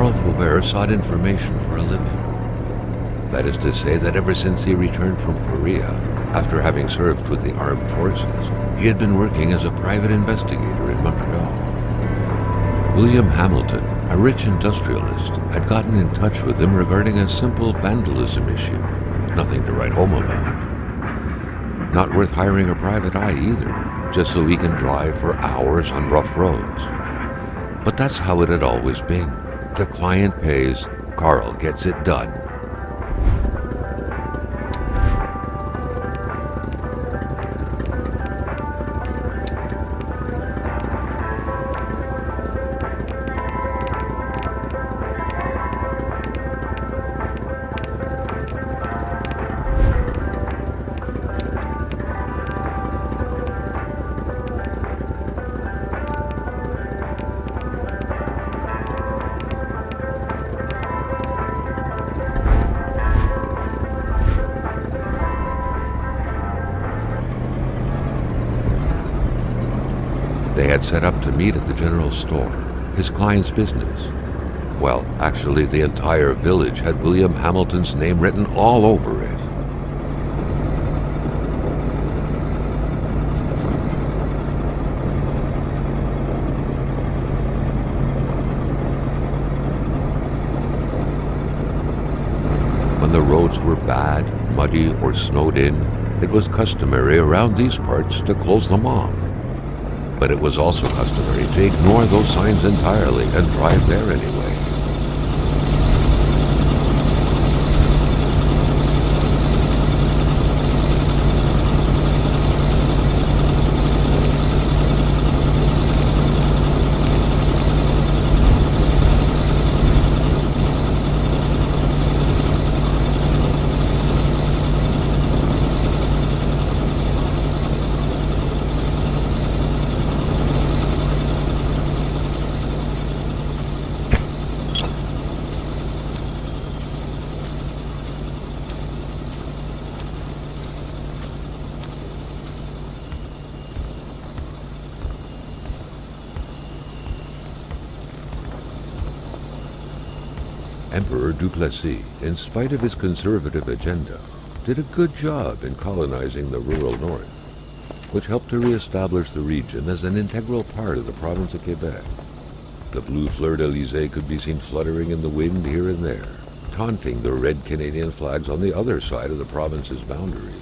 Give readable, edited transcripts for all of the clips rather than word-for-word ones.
Carl Faubert sought information for a living. That is to say that ever since he returned from Korea, after having served with the armed forces, he had been working as a private investigator in Montreal. William Hamilton, a rich industrialist, had gotten in touch with him regarding a simple vandalism issue. Nothing to write home about. Not worth hiring a private eye either, just so he can drive for hours on rough roads. But that's how it had always been. The client pays, Carl gets it done. They had set up to meet at the general store, his client's business. Well, actually, the entire village had William Hamilton's name written all over it. When the roads were bad, muddy, or snowed in, it was customary around these parts to close them off. But it was also customary to ignore those signs entirely and drive there anyway. Emperor Duplessis, in spite of his conservative agenda, did a good job in colonizing the rural north, which helped to reestablish the region as an integral part of the province of Quebec. The blue fleur-de-lis could be seen fluttering in the wind here and there, taunting the red Canadian flags on the other side of the province's boundaries.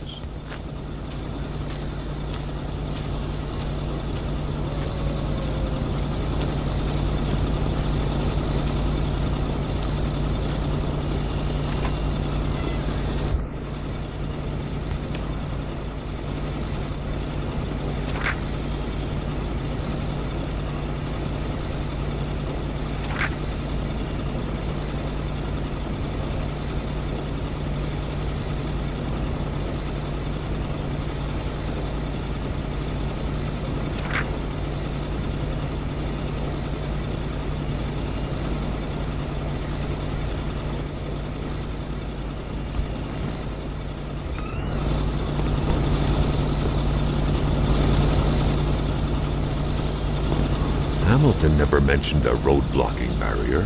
Hamilton never mentioned a road-blocking barrier.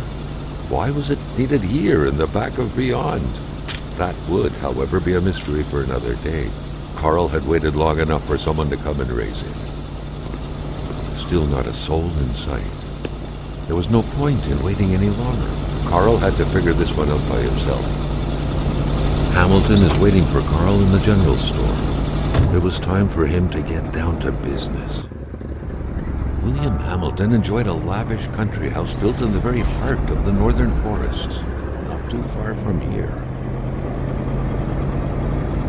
Why was it needed here in the back of Beyond? That would, however, be a mystery for another day. Carl had waited long enough for someone to come and raise it. Still not a soul in sight. There was no point in waiting any longer. Carl had to figure this one out by himself. Hamilton is waiting for Carl in the general store. It was time for him to get down to business. William Hamilton enjoyed a lavish country house built in the very heart of the northern forests, not too far from here.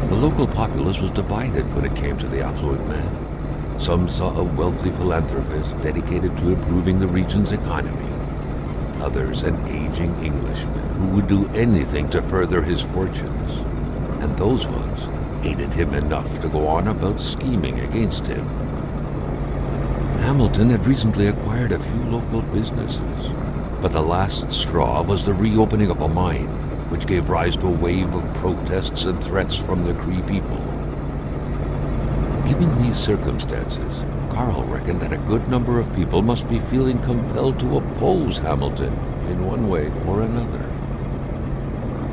The local populace was divided when it came to the affluent man. Some saw a wealthy philanthropist dedicated to improving the region's economy. Others an aging Englishman who would do anything to further his fortunes. And those ones hated him enough to go on about scheming against him. Hamilton had recently acquired a few local businesses, but the last straw was the reopening of a mine, which gave rise to a wave of protests and threats from the Cree people. Given these circumstances, Carl reckoned that a good number of people must be feeling compelled to oppose Hamilton in one way or another.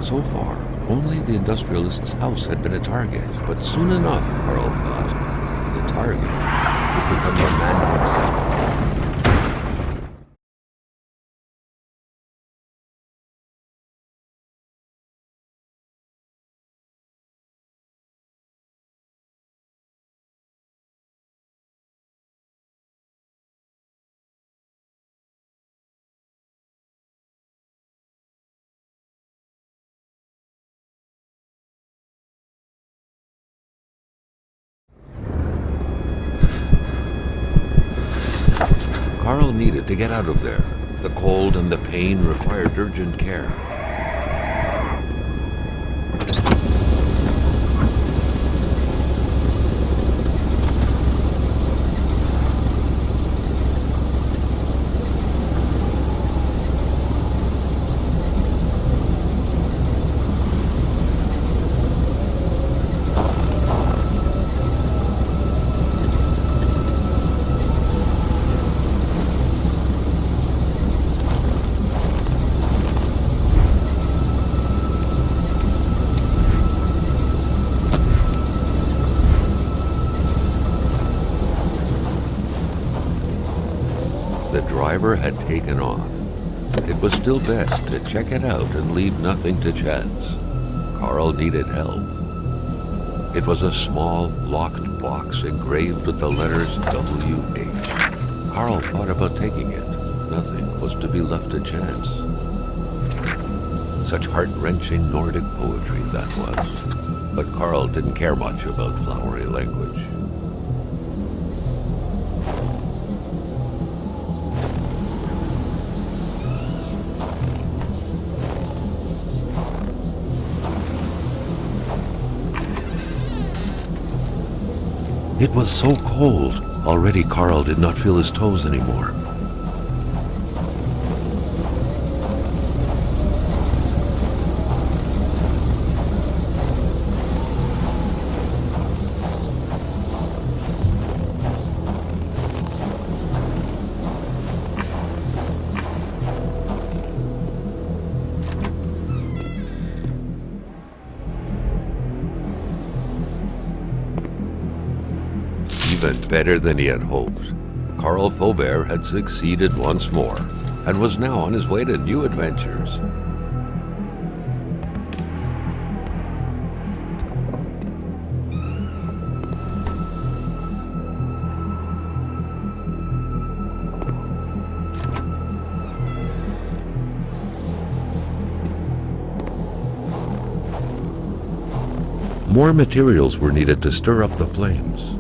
So far, only the industrialist's house had been a target, but soon enough, Carl thought, the target would become the man himself. Carl needed to get out of there. The cold and the pain required urgent care. The driver had taken off. It was still best to check it out and leave nothing to chance. Carl needed help. It was a small, locked box engraved with the letters W.H. Carl thought about taking it. Nothing was to be left to chance. Such heart-wrenching Nordic poetry that was. But Carl didn't care much about flowery language. It was so cold. Already Carl did not feel his toes anymore. Even better than he had hoped. Carl Faubert had succeeded once more, and was now on his way to new adventures. More materials were needed to stir up the flames.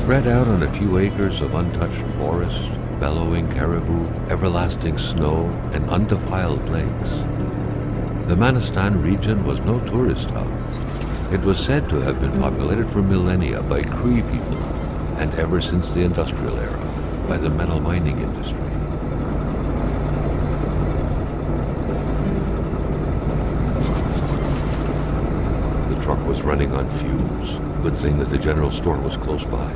Spread out on a few acres of untouched forest, bellowing caribou, everlasting snow, and undefiled lakes. The Manistan region was no tourist hub. It was said to have been populated for millennia by Cree people, and ever since the industrial era, by the metal mining industry. The truck was running on fumes. Good thing that the general store was close by.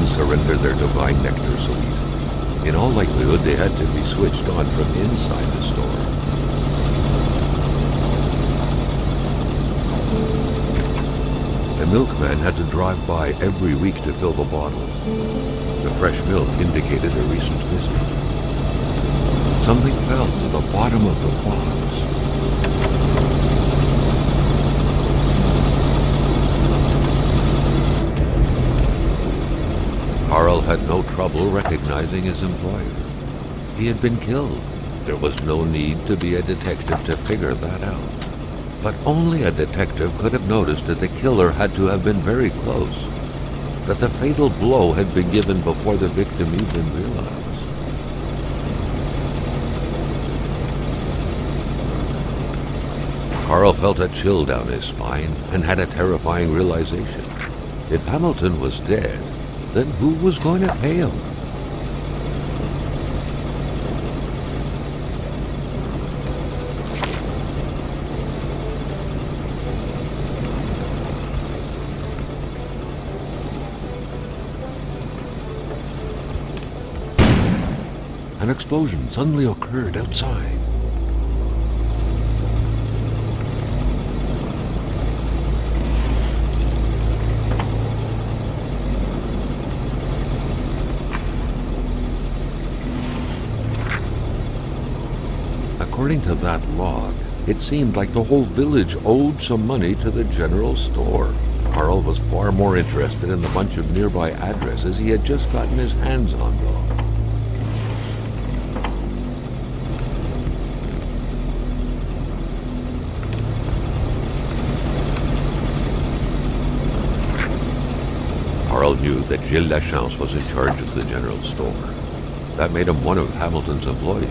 Surrender their divine nectar so easily. In all likelihood, they had to be switched on from inside the store. The milkman had to drive by every week to fill the bottles. The fresh milk indicated a recent visit. Something fell to the bottom of the box. Carl had no trouble recognizing his employer. He had been killed. There was no need to be a detective to figure that out. But only a detective could have noticed that the killer had to have been very close, that the fatal blow had been given before the victim even realized. Carl felt a chill down his spine and had a terrifying realization. If Hamilton was dead, then who was going to pay him? An explosion suddenly occurred outside. According to that log, it seemed like the whole village owed some money to the general store. Carl was far more interested in the bunch of nearby addresses he had just gotten his hands on, though. Carl knew that Gilles Lachance was in charge of the general store. That made him one of Hamilton's employees.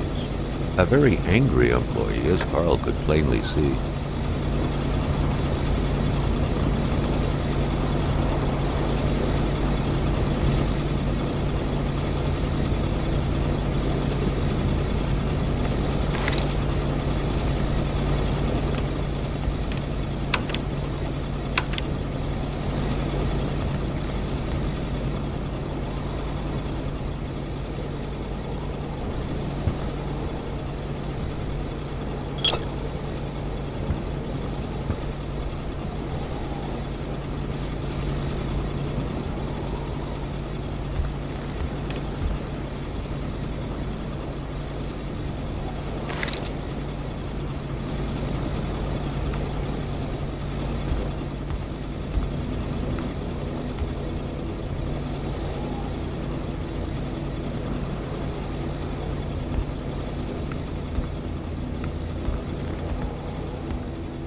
A very angry employee, as Carl could plainly see.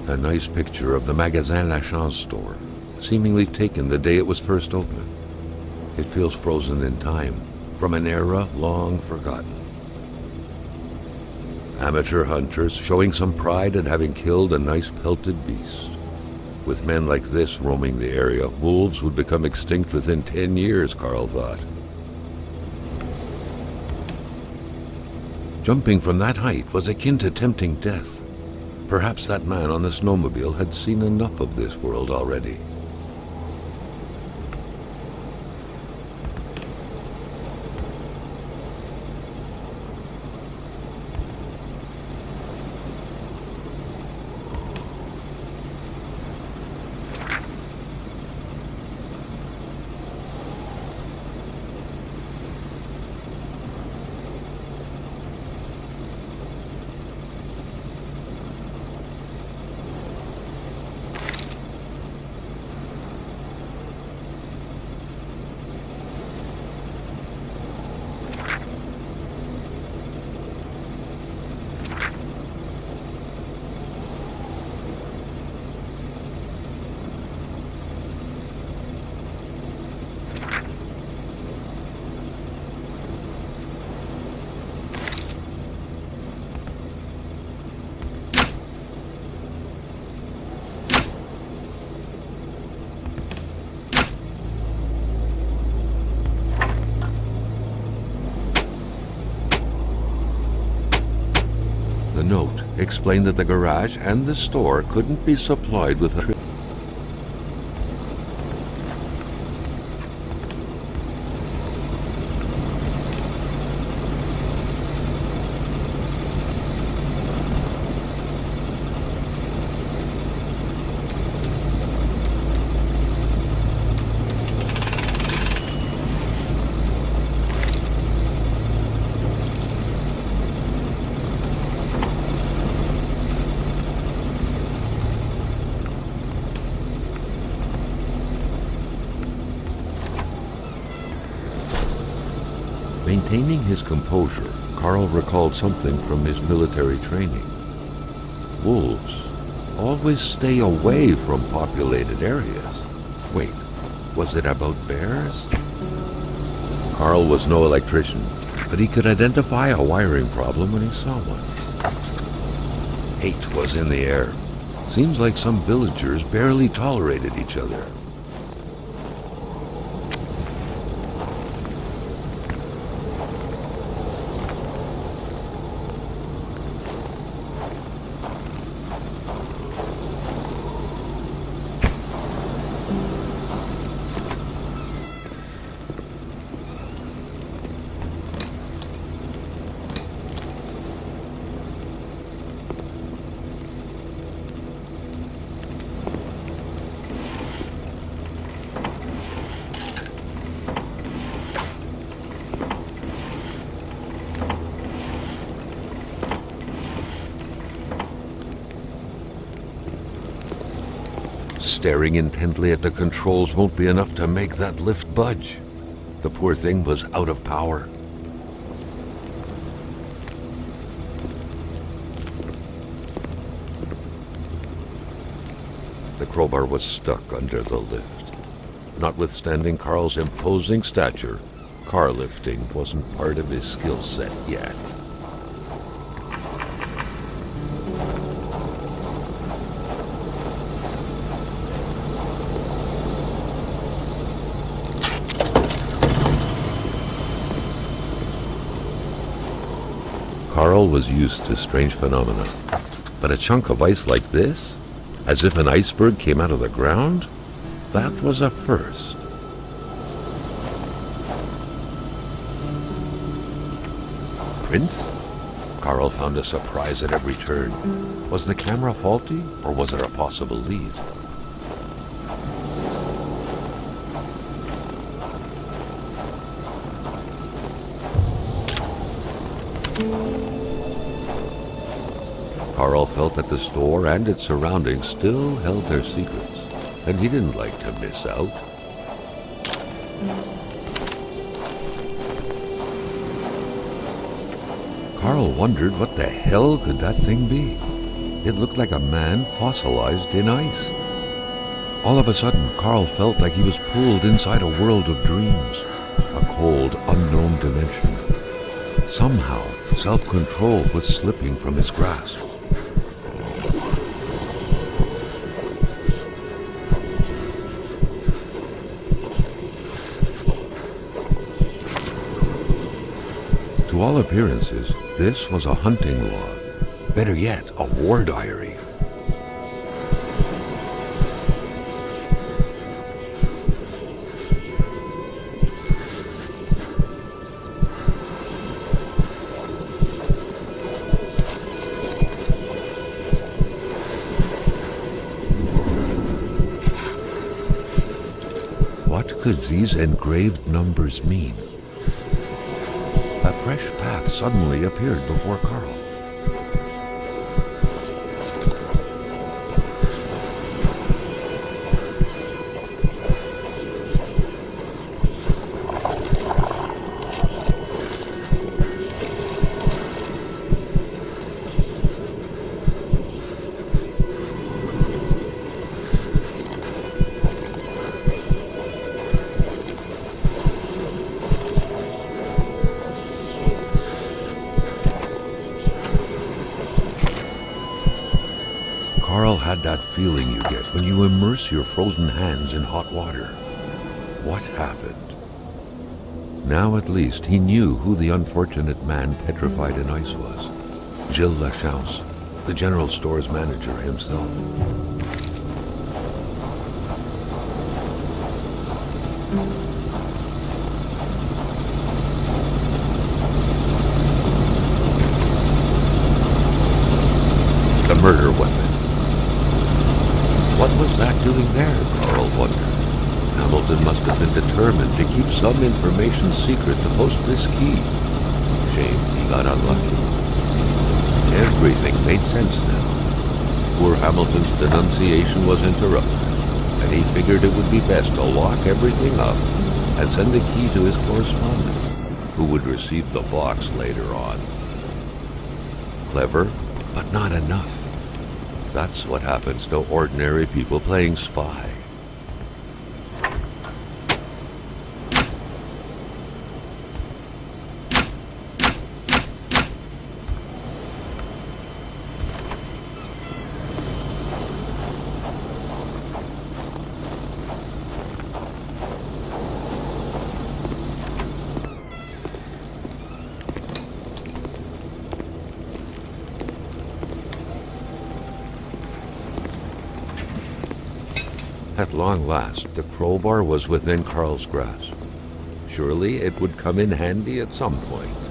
A nice picture of the Magasin Lachance store, seemingly taken the day it was first opened. It feels frozen in time, from an era long forgotten. Amateur hunters showing some pride at having killed a nice pelted beast. With men like this roaming the area, wolves would become extinct within 10 years, Carl thought. Jumping from that height was akin to tempting death. Perhaps that man on the snowmobile had seen enough of this world already. explained that the garage and the store couldn't be supplied with a... Maintaining his composure, Carl recalled something from his military training. Wolves always stay away from populated areas. Wait, was it about bears? Carl was no electrician, but he could identify a wiring problem when he saw one. Hate was in the air. Seems like some villagers barely tolerated each other. Staring intently at the controls won't be enough to make that lift budge. The poor thing was out of power. The crowbar was stuck under the lift. Notwithstanding Carl's imposing stature, car lifting wasn't part of his skill set yet. Carl was used to strange phenomena, but a chunk of ice like this, as if an iceberg came out of the ground, that was a first. Prince? Carl found a surprise at every turn. Was the camera faulty, or was there a possible lead? Carl felt that the store and its surroundings still held their secrets, and he didn't like to miss out. Carl wondered what the hell could that thing be. It looked like a man fossilized in ice. All of a sudden, Carl felt like he was pulled inside a world of dreams, a cold, unknown dimension. Somehow, self-control was slipping from his grasp. To all appearances, this was a hunting log. Better yet, a war diary. What could these engraved numbers mean? A fresh path suddenly appeared before Carl. Carl had that feeling you get when you immerse your frozen hands in hot water. What happened? Now at least he knew who the unfortunate man petrified in ice was. Gilles Lachance. the general store's manager himself. The murder weapon. What was that doing there, Carl wondered. Hamilton must have been determined to keep some information secret to post this key. Shame he got unlucky. Everything made sense now. Poor Hamilton's denunciation was interrupted, and he figured it would be best to lock everything up and send the key to his correspondent, who would receive the box later on. Clever, but not enough. That's what happens to ordinary people playing spy. At long last, the crowbar was within Carl's grasp. Surely it would come in handy at some point.